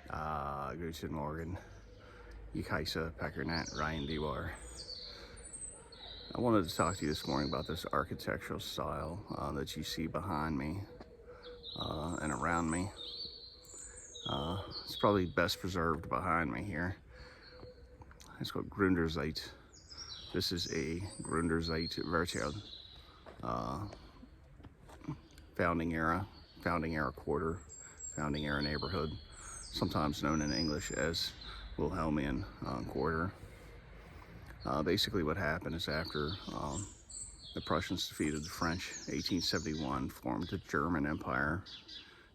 Guten Morgen. Ik heisse Pekkernet Ryan Diwar. I wanted to talk to you this morning about this architectural style that you see behind me and around me. It's probably best preserved behind me here. It's called Gründerzeit. This is a Gründerzeitviertel, uh, founding era quarter, founding era neighborhood, sometimes known in English as Wilhelmian Quarter. Basically, what happened is after the Prussians defeated the French, 1871, formed the German Empire,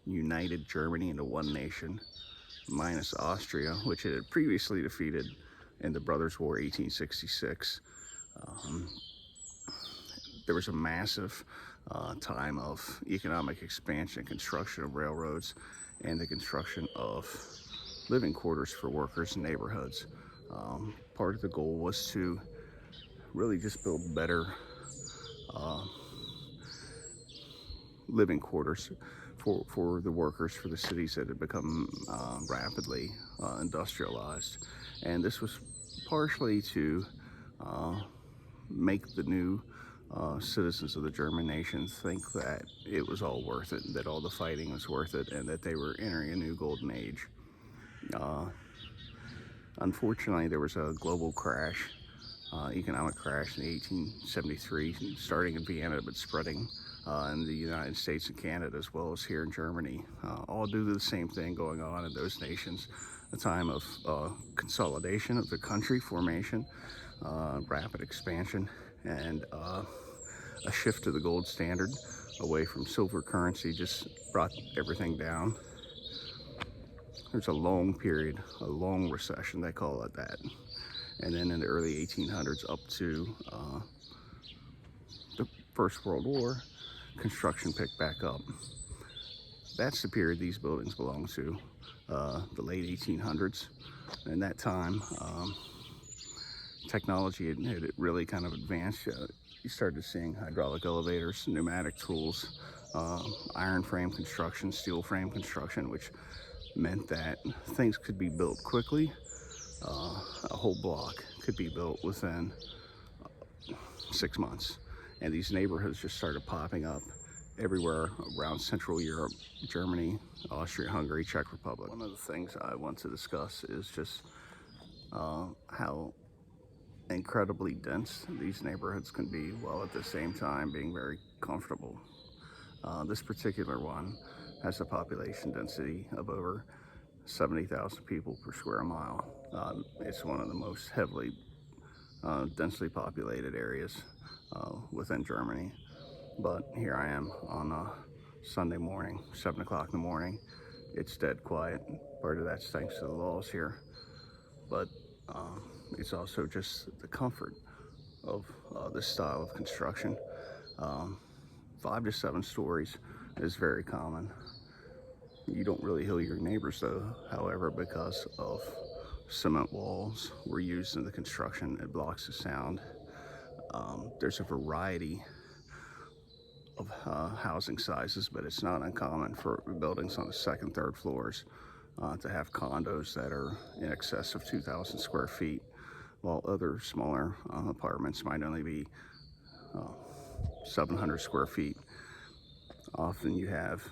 united Germany into one nation, minus Austria, which it had previously defeated in the Brothers' War, 1866. Um, there was a massive time of economic expansion and construction of railroads and the construction of living quarters for workers in neighborhoods. Part of the goal was to really just build better uh, living quarters for the workers for the cities that had become rapidly industrialized. And this was partially to make the new citizens of the German nation think that it was all worth it, that all the fighting was worth it, and that they were entering a new golden age. Uh, Unfortunately, there was a global crash, economic crash in 1873, starting in Vienna but spreading in the United States and Canada as well as here in Germany, all due to the same thing going on in those nations. A time of consolidation of the country formation, rapid expansion, and a shift to the gold standard away from silver currency just brought everything down. There's a long period, a long recession, they call it that. And then in the early 1800s up to the First World War, construction picked back up. That's the period these buildings belong to, the late 1800s. In that time, technology had really kind of advanced. You started seeing hydraulic elevators, pneumatic tools, iron frame construction, steel frame construction, which meant that things could be built quickly. A whole block could be built within 6 months. And these neighborhoods just started popping up everywhere around Central Europe, Germany, Austria, Hungary, Czech Republic. One of the things I want to discuss is just how incredibly dense these neighborhoods can be, while at the same time being very comfortable. This particular one has a population density of over 70,000 people per square mile. It's one of the most heavily densely populated areas within Germany. But here I am on a Sunday morning, 7 o'clock in the morning. It's dead quiet. Part of that's thanks to the laws here. But it's also just the comfort of this style of construction. 5 to 7 stories is very common. You don't really hear your neighbors though, however, because of cement walls were used in the construction. It blocks the sound. There's a variety of housing sizes, but it's not uncommon for buildings on the second, third floors to have condos that are in excess of 2,000 square feet, while other smaller apartments might only be 700 square feet. Often you have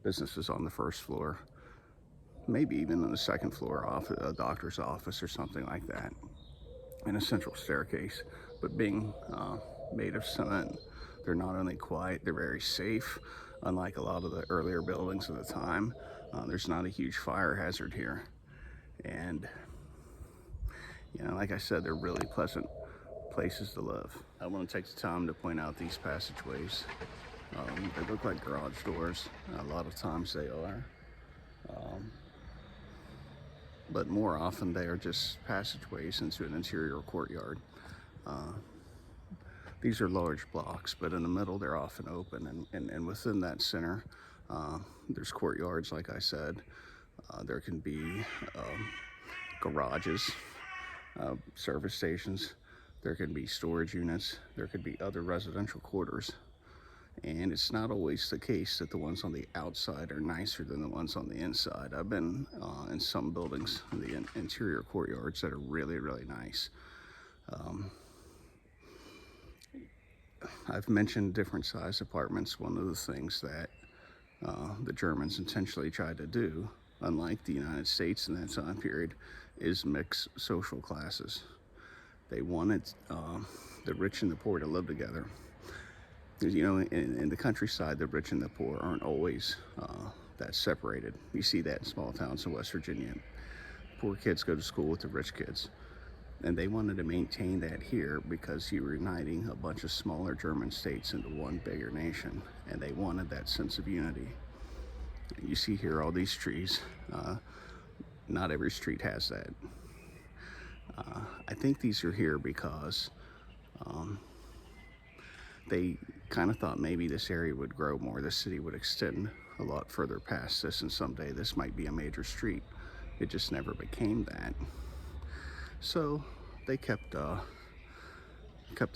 businesses on the first floor, maybe even on the second floor, off a doctor's office or something like that, and a central staircase. But being made of cement, they're not only quiet, they're very safe. Unlike a lot of the earlier buildings of the time, there's not a huge fire hazard here. And, you know, like I said, they're really pleasant places to live. I want to take the time to point out these passageways. They look like garage doors. A lot of times they are. But more often they are just passageways into an interior courtyard. These are large blocks, but in the middle they're often open, and within that center there's courtyards, like I said. There can be garages, service stations, there can be storage units, there could be other residential quarters. And it's not always the case that the ones on the outside are nicer than the ones on the inside. I've been in some buildings in the interior courtyards that are really, really nice. I've mentioned different size apartments. One of the things that the Germans intentionally tried to do, unlike the United States in that time period, is mix social classes. They wanted the rich and the poor to live together. You know, in the countryside, the rich and the poor aren't always that separated. You see that in small towns in West Virginia. Poor kids go to school with the rich kids. And they wanted to maintain that here because you were uniting a bunch of smaller German states into one bigger nation. And they wanted that sense of unity. You see here all these trees. Not every street has that. I think these are here because they kind of thought maybe this area would grow more. The city would extend a lot further past this, and someday this might be a major street. It just never became that. So they kept the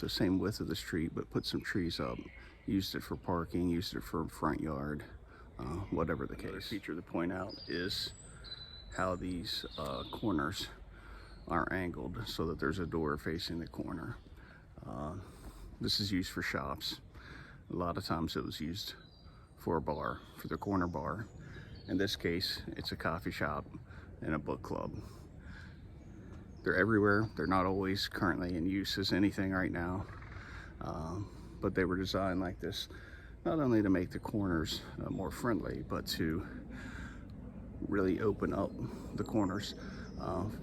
same width of the street, but put some trees up, used it for parking, used it for front yard, whatever the case. Another feature to point out is how these corners are angled so that there's a door facing the corner. This is used for shops. A lot of times it was used for a bar, for the corner bar. In this case, it's a coffee shop and a book club. They're everywhere. They're not always currently in use as anything right now, but they were designed like this, not only to make the corners more friendly, but to really open up the corners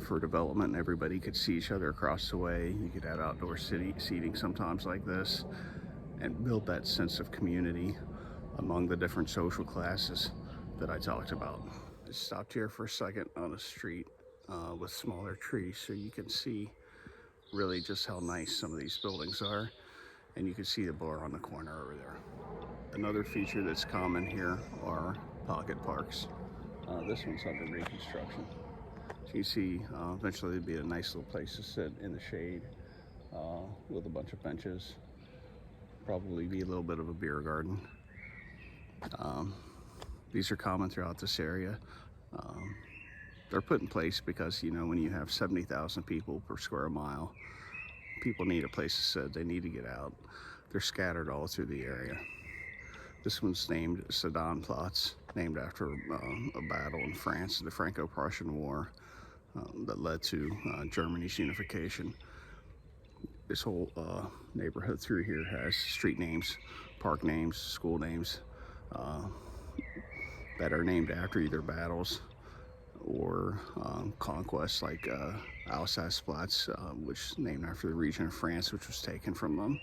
for development. Everybody could see each other across the way. You could have outdoor seating sometimes like this, and build that sense of community among the different social classes that I talked about. I stopped here for a second on a street with smaller trees so you can see really just how nice some of these buildings are, and you can see the bar on the corner over there. Another feature that's common here are pocket parks. This one's under reconstruction. So you see eventually it'd be a nice little place to sit in the shade with a bunch of benches. Probably be a little bit of a beer garden. These are common throughout this area. They're put in place because, you know, when you have 70,000 people per square mile, people need a place to sit. They need to get out. They're scattered all through the area. This one's named Sedanplatz, named after a battle in France, the Franco-Prussian War, that led to Germany's unification. This whole neighborhood through here has street names, park names, school names that are named after either battles or conquests, like Alsace-Platz, which is named after the region of France which was taken from them,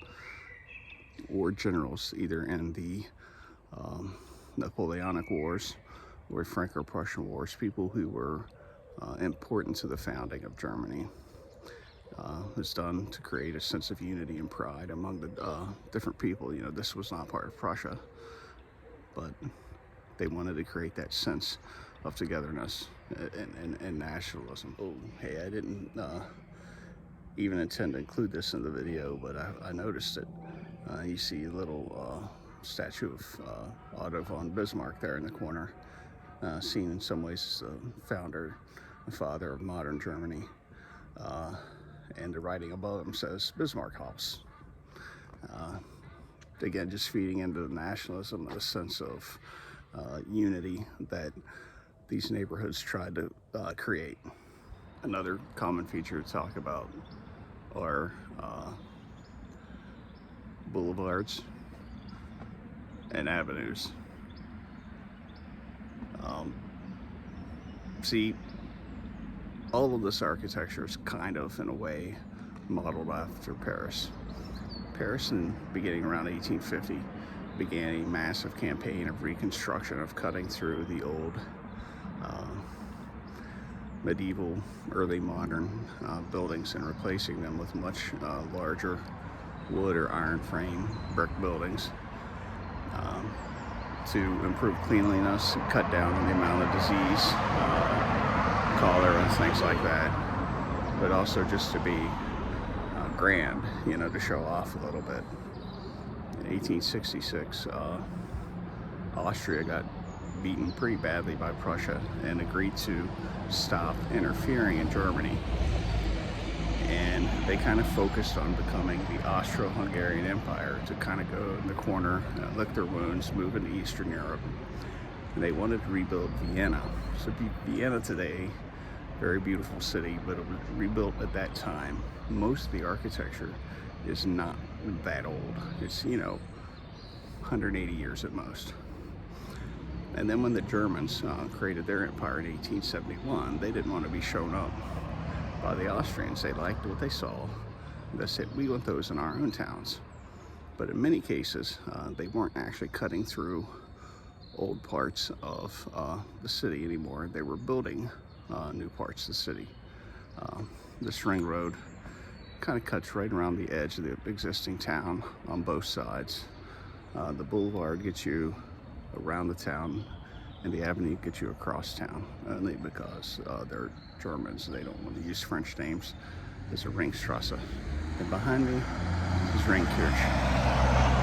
or generals either in the Napoleonic Wars or Franco-Prussian Wars, people who were important to the founding of Germany. Was done to create a sense of unity and pride among the different people. You know, this was not part of Prussia, but they wanted to create that sense of togetherness and nationalism. Oh, hey, I didn't even intend to include this in the video, but I noticed it. You see a little statue of Otto von Bismarck there in the corner, seen in some ways as the founder and father of modern Germany. And the writing above him says Bismarck House. Again, just feeding into the nationalism and a sense of unity that these neighborhoods tried to create. Another common feature to talk about are boulevards and avenues. See, all of this architecture is kind of, in a way, modeled after Paris. Paris, beginning around 1850, began a massive campaign of reconstruction, of cutting through the old medieval, early modern buildings and replacing them with much larger wood or iron frame brick buildings to improve cleanliness, cut down on the amount of disease, cholera and things like that, but also just to be grand, you know, to show off a little bit. 1866, Austria got beaten pretty badly by Prussia and agreed to stop interfering in Germany. And they kind of focused on becoming the Austro-Hungarian Empire, to kind of go in the corner, lick their wounds, move into Eastern Europe. And they wanted to rebuild Vienna. So Vienna today, very beautiful city, but it was rebuilt at that time. Most of the architecture is not that old. It's, 180 years at most. And then when the Germans created their empire in 1871, they didn't want to be shown up by the Austrians. They liked what they saw. They said, we want those in our own towns. But in many cases, they weren't actually cutting through old parts of the city anymore. They were building new parts of the city. This ring road kind of cuts right around the edge of the existing town on both sides. The boulevard gets you around the town, and the avenue gets you across town, only because they're Germans and they don't want to use French names. There's a Ringstrasse. And behind me is Ringkirch.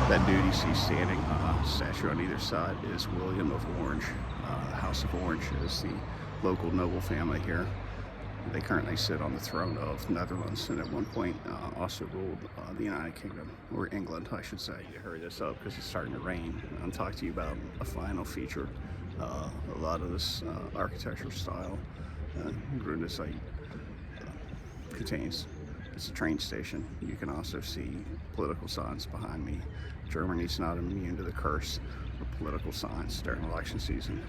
That dude you see standing, statue on either side, is William of Orange. The House of Orange is the local noble family here. They currently sit on the throne of Netherlands, and at one point also ruled the United Kingdom, or England, I should say. You hurry this up because it's starting to rain. I'll talk to you about a final feature. A lot of this architectural style, Gründerzeitviertel, contains. It's a train station. You can also see political signs behind me. Germany's not immune to the curse of political signs during election season.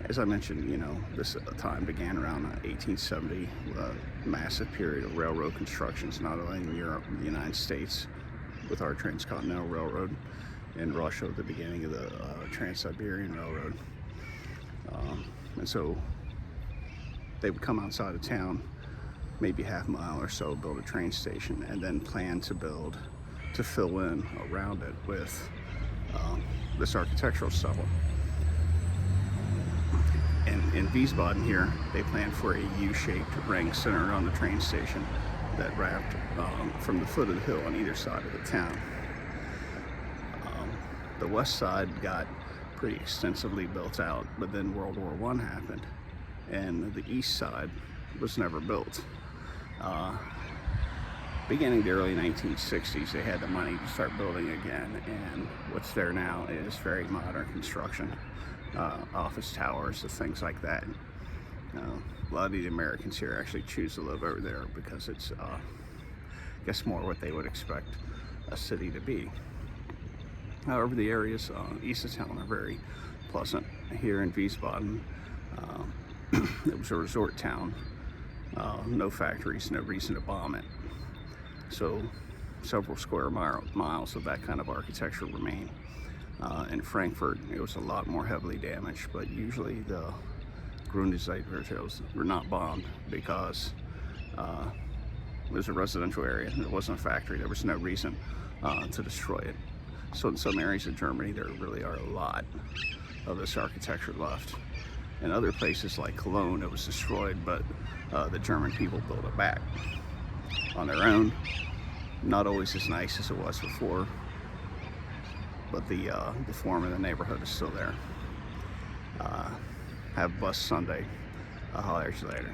As I mentioned, this time began around 1870, a massive period of railroad constructions, not only in Europe and the United States, with our Transcontinental Railroad, in Russia at the beginning of the Trans-Siberian Railroad. And so they would come outside of town, maybe half a mile or so, build a train station, and then plan to fill in around it with this architectural style. And in Wiesbaden here, they planned for a U-shaped ring centered on the train station that wrapped from the foot of the hill on either side of the town. The west side got pretty extensively built out, but then World War I happened, and the east side was never built. Beginning the early 1960s, they had the money to start building again, and what's there now is very modern construction. Office towers and things like that. A lot of the Americans here actually choose to live over there because it's, I guess, more what they would expect a city to be. However, the areas east of town are very pleasant. Here in Wiesbaden, it was a resort town. No factories, no reason to bomb it. So several square miles of that kind of architecture remain. In Frankfurt, it was a lot more heavily damaged, but usually the Gründerzeitviertels were not bombed because it was a residential area. It wasn't a factory. There was no reason to destroy it. So in some areas of Germany, there really are a lot of this architecture left. In other places like Cologne, it was destroyed, but the German people built it back on their own. Not always as nice as it was before, but the form of the neighborhood is still there. Have a blessed Sunday. I'll holler at you later.